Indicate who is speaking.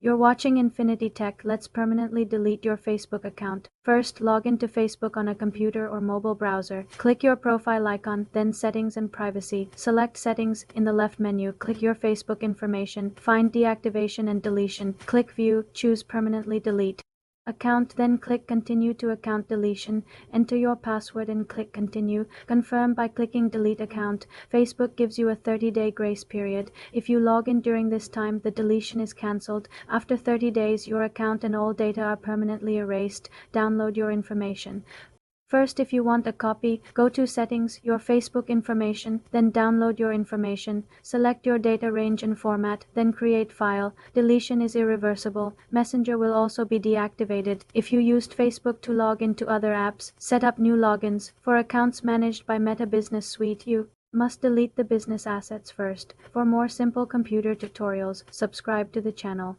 Speaker 1: You're watching Infinity Tech. Let's permanently delete your Facebook account. First, log into Facebook on a computer or mobile browser. Click your profile icon, then Settings and Privacy. Select Settings in the left menu. Click your Facebook information. Find Deactivation and Deletion. Click View. Choose Permanently Delete account, then click Continue to Account Deletion. Enter your password and click Continue. Confirm by clicking Delete Account. Facebook gives you a 30-day grace period. If you log in during this time, the deletion is cancelled. After 30 days, your account and all data are permanently erased. Download your information. First, if you want a copy, go to Settings, your Facebook information, then download your information. Select your data range and format, then create file. Deletion is irreversible. Messenger will also be deactivated. If you used Facebook to log into other apps, set up new logins. For accounts managed by Meta Business Suite, you must delete the business assets first. For more simple computer tutorials, subscribe to the channel.